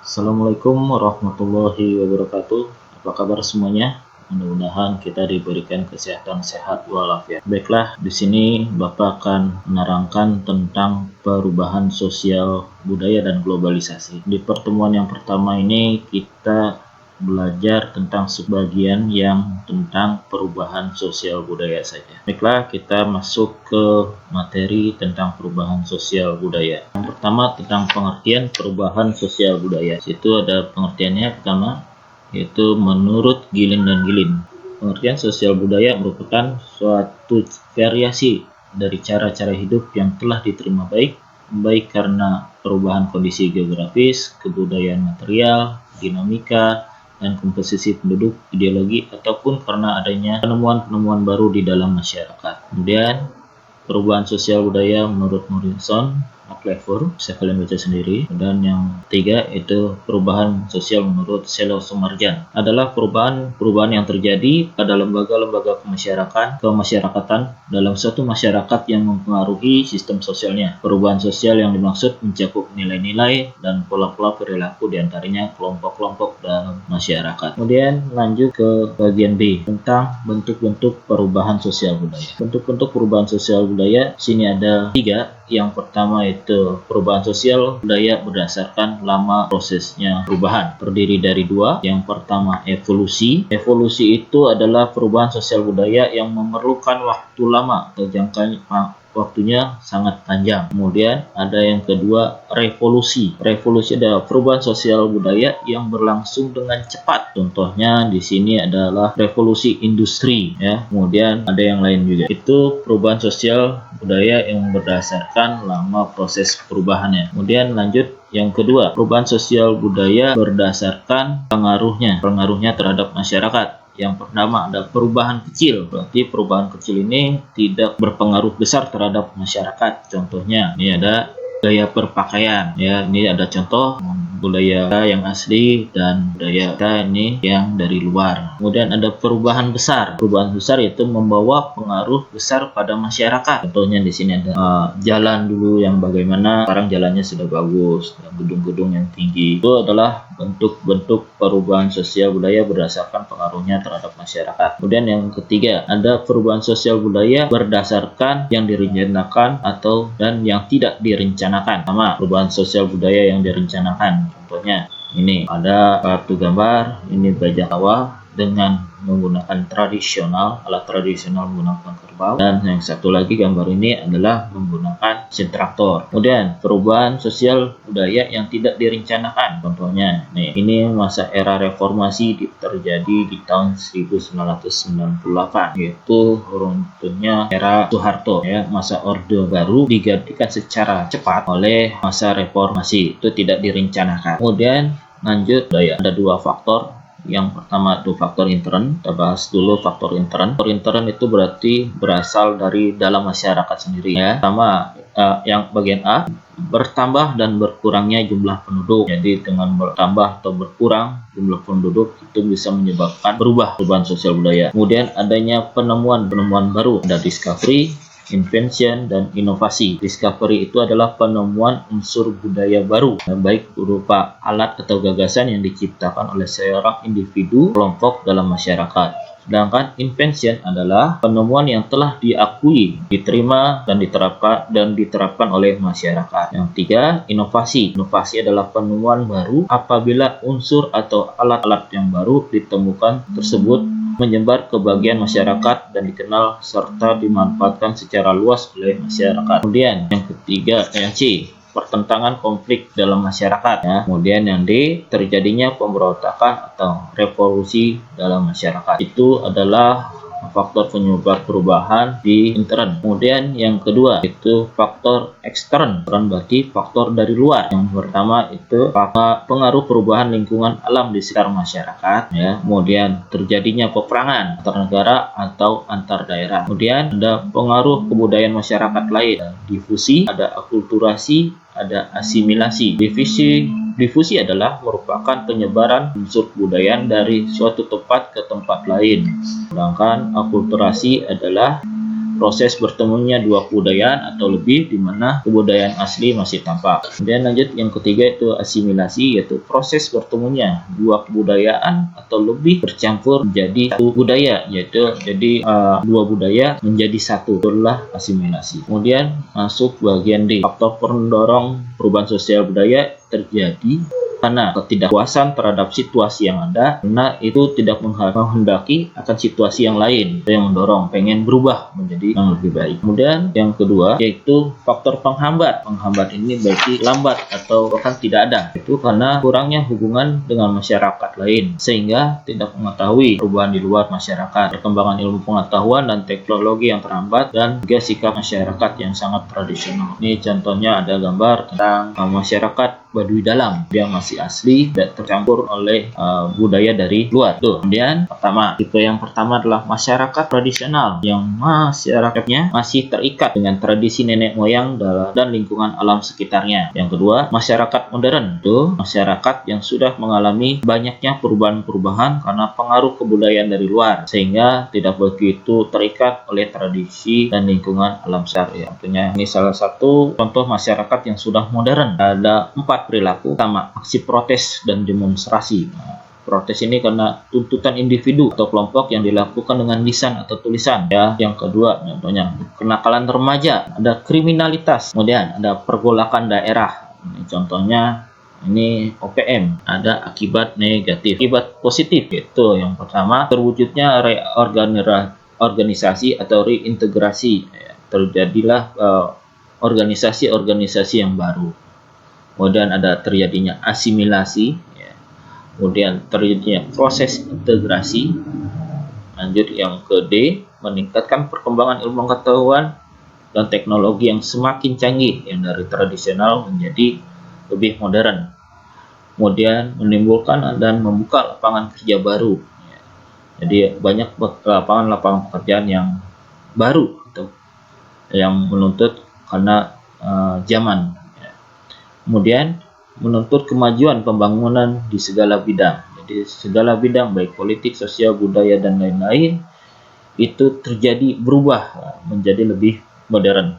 Assalamualaikum warahmatullahi wabarakatuh. Apa kabar semuanya? Mudah-mudahan kita diberikan kesehatan sehat walafiat. Baiklah, di sini Bapak akan menerangkan tentang perubahan sosial budaya dan globalisasi. Di pertemuan yang pertama ini kita belajar tentang sebagian yang tentang perubahan sosial budaya saja. Baiklah, kita masuk ke materi tentang perubahan sosial budaya. Yang pertama tentang pengertian perubahan sosial budaya. Itu ada pengertiannya pertama, yaitu menurut Gilin dan Gilin. Pengertian sosial budaya merupakan suatu variasi dari cara-cara hidup yang telah diterima baik karena perubahan kondisi geografis, kebudayaan material, dinamika, dan komposisi penduduk, ideologi, ataupun karena adanya penemuan-penemuan baru di dalam masyarakat. Kemudian, perubahan sosial budaya menurut Morrison McLeod, bisa kalian baca sendiri. Dan yang ketiga itu perubahan sosial menurut Selo Sumarjan, adalah perubahan yang terjadi pada lembaga-lembaga kemasyarakatan dalam suatu masyarakat yang mempengaruhi sistem sosialnya. Perubahan sosial yang dimaksud mencakup nilai-nilai dan pola-pola perilaku diantaranya kelompok-kelompok dalam masyarakat. Kemudian lanjut ke bagian B tentang bentuk-bentuk perubahan sosial budaya. Bentuk-bentuk perubahan sosial budaya sini ada 3. Yang pertama itu perubahan sosial budaya berdasarkan lama prosesnya perubahan. Terdiri dari 2. Yang pertama evolusi. Evolusi itu adalah perubahan sosial budaya yang memerlukan waktu lama atau waktunya sangat panjang. Kemudian ada yang kedua revolusi. Revolusi adalah perubahan sosial budaya yang berlangsung dengan cepat. Contohnya di sini adalah revolusi industri ya. Kemudian ada yang lain juga. Itu perubahan sosial budaya yang berdasarkan lama proses perubahannya. Kemudian lanjut yang kedua, perubahan sosial budaya berdasarkan pengaruhnya terhadap masyarakat. Yang pertama ada perubahan kecil, berarti perubahan kecil ini tidak berpengaruh besar terhadap masyarakat. Contohnya ini ada gaya berpakaian ya, ini ada contoh budaya yang asli dan budaya kita ini yang dari luar. Kemudian ada perubahan besar. Perubahan besar itu membawa pengaruh besar pada masyarakat. Contohnya di sini ada jalan dulu yang bagaimana, sekarang jalannya sudah bagus, gedung-gedung yang tinggi. Itu adalah bentuk-bentuk perubahan sosial budaya berdasarkan pengaruhnya terhadap masyarakat. Kemudian yang ketiga, ada perubahan sosial budaya berdasarkan yang direncanakan dan yang tidak direncanakan. Sama, perubahan sosial budaya yang direncanakan. Contohnya ini ada kartu gambar, ini bajak sawah dengan menggunakan alat tradisional menggunakan kerbau, dan yang satu lagi gambar ini adalah menggunakan mesin traktor. Kemudian perubahan sosial budaya yang tidak direncanakan, contohnya nih, ini masa era reformasi terjadi di tahun 1998, yaitu runtuhnya era Soeharto ya. Masa Orde Baru digantikan secara cepat oleh masa reformasi, itu tidak direncanakan. Kemudian lanjut budaya, ada 2 faktor. Yang pertama itu faktor intern. Kita bahas dulu faktor intern. Faktor intern itu berarti berasal dari dalam masyarakat sendiri ya. Pertama yang bagian A, bertambah dan berkurangnya jumlah penduduk. Jadi dengan bertambah atau berkurang jumlah penduduk itu bisa menyebabkan perubahan sosial budaya. Kemudian adanya penemuan baru, ada discovery, invention, dan inovasi. Discovery itu adalah penemuan unsur budaya baru, baik berupa alat atau gagasan yang diciptakan oleh seorang individu, kelompok dalam masyarakat. Sedangkan invention adalah penemuan yang telah diakui, diterima, dan diterapkan oleh masyarakat. Yang ketiga, inovasi. Inovasi adalah penemuan baru apabila unsur atau alat-alat yang baru ditemukan tersebut menyebar ke bagian masyarakat dan dikenal serta dimanfaatkan secara luas oleh masyarakat. Kemudian yang ketiga, yang C, pertentangan konflik dalam masyarakat ya. Kemudian yang D, terjadinya pemberontakan atau revolusi dalam masyarakat. Itu adalah faktor penyebab perubahan di intern. Kemudian yang kedua itu faktor ekstern, berarti faktor dari luar. Yang pertama itu pengaruh perubahan lingkungan alam di sekitar masyarakat ya. Kemudian terjadinya peperangan antar negara atau antar daerah. Kemudian ada pengaruh kebudayaan masyarakat lain, ada difusi, ada akulturasi, ada asimilasi. Difusi adalah merupakan penyebaran unsur kebudayaan dari suatu tempat ke tempat lain. Sedangkan akulturasi adalah proses bertemunya dua kebudayaan atau lebih, di mana kebudayaan asli masih tampak. Kemudian lanjut yang ketiga itu asimilasi, yaitu proses bertemunya dua kebudayaan atau lebih bercampur menjadi satu budaya, yaitu jadi dua budaya menjadi satu, itulah asimilasi. Kemudian masuk bagian D, faktor pendorong perubahan sosial budaya terjadi karena ketidakpuasan terhadap situasi yang ada, karena itu tidak menghendaki akan situasi yang lain, itu yang mendorong pengen berubah menjadi yang lebih baik. Kemudian yang kedua yaitu faktor penghambat. Penghambat ini berarti lambat atau bahkan tidak ada, itu karena kurangnya hubungan dengan masyarakat lain sehingga tidak mengetahui perubahan di luar masyarakat, perkembangan ilmu pengetahuan dan teknologi yang terhambat, dan juga sikap masyarakat yang sangat tradisional. Ini contohnya ada gambar tentang masyarakat Baduy Dalam, dia masih asli dan tercampur oleh budaya dari luar. Tuh. Kemudian tipe yang pertama adalah masyarakat tradisional, yang masyarakatnya masih terikat dengan tradisi nenek moyang dan lingkungan alam sekitarnya. Yang kedua, masyarakat modern, itu masyarakat yang sudah mengalami banyaknya perubahan-perubahan karena pengaruh kebudayaan dari luar, sehingga tidak begitu terikat oleh tradisi dan lingkungan alam sekitar. Ya, tentunya ini salah satu contoh masyarakat yang sudah modern. Ada 4 perilaku. Pertama, aksi protes dan demonstrasi. Protes ini karena tuntutan individu atau kelompok yang dilakukan dengan lisan atau tulisan. Ya, yang kedua, contohnya kenakalan remaja, ada kriminalitas, kemudian ada pergolakan daerah. Ini contohnya ini OPM, ada akibat negatif. Akibat positif itu yang pertama, terwujudnya reorganisasi atau reintegrasi. Ya, terjadilah organisasi-organisasi yang baru. Kemudian ada terjadinya asimilasi, ya. Kemudian terjadinya proses integrasi. Lanjut yang ke D, meningkatkan perkembangan ilmu pengetahuan dan teknologi yang semakin canggih, yang dari tradisional menjadi lebih modern. Kemudian menimbulkan dan membuka lapangan kerja baru, ya. Jadi banyak lapangan pekerjaan yang baru atau yang menuntut karena zaman. Kemudian menuntut kemajuan pembangunan di segala bidang. Jadi segala bidang baik politik, sosial, budaya, dan lain-lain itu terjadi berubah menjadi lebih modern.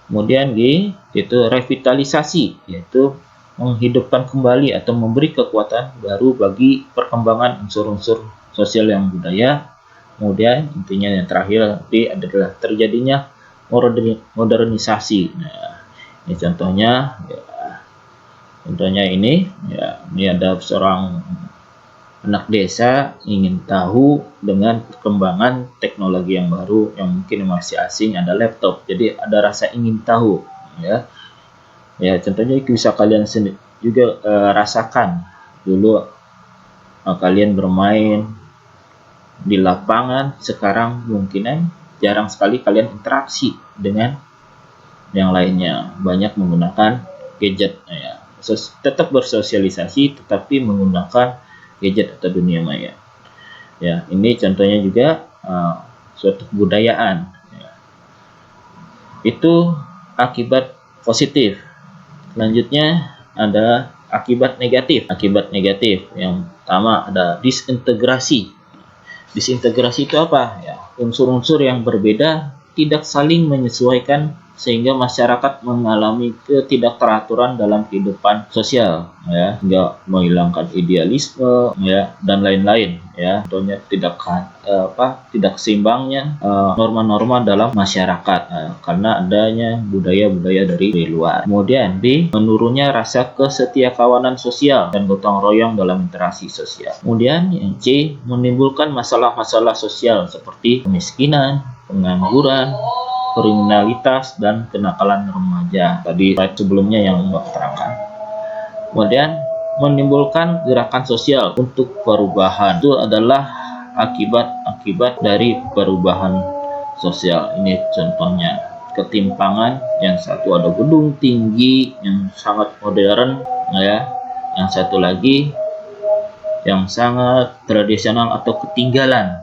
Kemudian G itu revitalisasi, yaitu menghidupkan kembali atau memberi kekuatan baru bagi perkembangan unsur-unsur sosial yang budaya. Kemudian intinya yang terakhir D adalah terjadinya modernisasi. Nah, ini contohnya, ya, contohnya ini ada seorang anak desa ingin tahu dengan perkembangan teknologi yang baru yang mungkin masih asing, ada laptop, jadi ada rasa ingin tahu, ya. Ya, contohnya bisa kalian juga rasakan dulu kalian bermain di lapangan, sekarang mungkin jarang sekali kalian interaksi dengan yang lainnya, banyak menggunakan gadget, ya. Tetap bersosialisasi tetapi menggunakan gadget atau dunia maya. Ya, ini contohnya juga suatu kebudayaan, ya. Itu akibat positif. Selanjutnya ada akibat negatif. Akibat negatif yang pertama ada disintegrasi. Disintegrasi itu apa? Ya, unsur-unsur yang berbeda tidak saling menyesuaikan sehingga masyarakat mengalami ketidakteraturan dalam kehidupan sosial, ya, hingga menghilangkan idealisme, ya, dan lain-lain, ya. Contohnya tidak seimbangnya norma-norma dalam masyarakat karena adanya budaya-budaya dari luar. Kemudian B, menurunnya rasa kesetiakawanan sosial dan gotong royong dalam interaksi sosial. Kemudian yang C, menimbulkan masalah-masalah sosial seperti kemiskinan, pengangguran, kriminalitas, dan kenakalan remaja. Tadi slide sebelumnya yang Mbak terangkan. Kemudian menimbulkan gerakan sosial untuk perubahan. Itu adalah akibat dari perubahan sosial. Ini contohnya ketimpangan, yang satu ada gedung tinggi yang sangat modern, ya. Yang satu lagi yang sangat tradisional atau ketinggalan.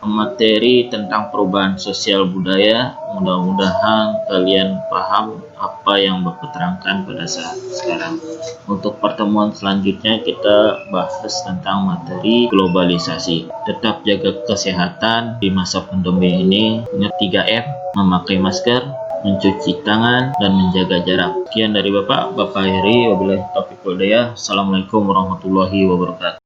materi tentang perubahan sosial budaya. Mudah-mudahan kalian paham apa yang Bapak terangkan pada saat sekarang. Untuk pertemuan selanjutnya kita bahas tentang materi globalisasi. Tetap jaga kesehatan di masa pandemi ini. Ingat 3M, memakai masker, mencuci tangan, dan menjaga jarak. Sekian dari Bapak Heri. Wabillahi taufiq wal hidayah. Assalamualaikum warahmatullahi wabarakatuh.